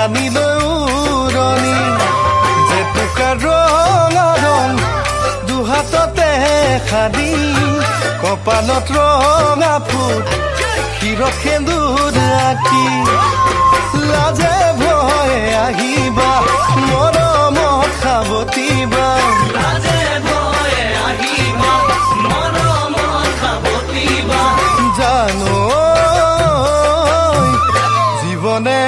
টানিলৈ উৰণি জেতুকা ৰঙা ৰং দুহাততে সাদি কপালত ৰঙা ফুট শিৰত সেন্দুৰ আঁকি লাজে ভয়ে আহিবা মৰমত সাৱটিবা জানো জীৱনে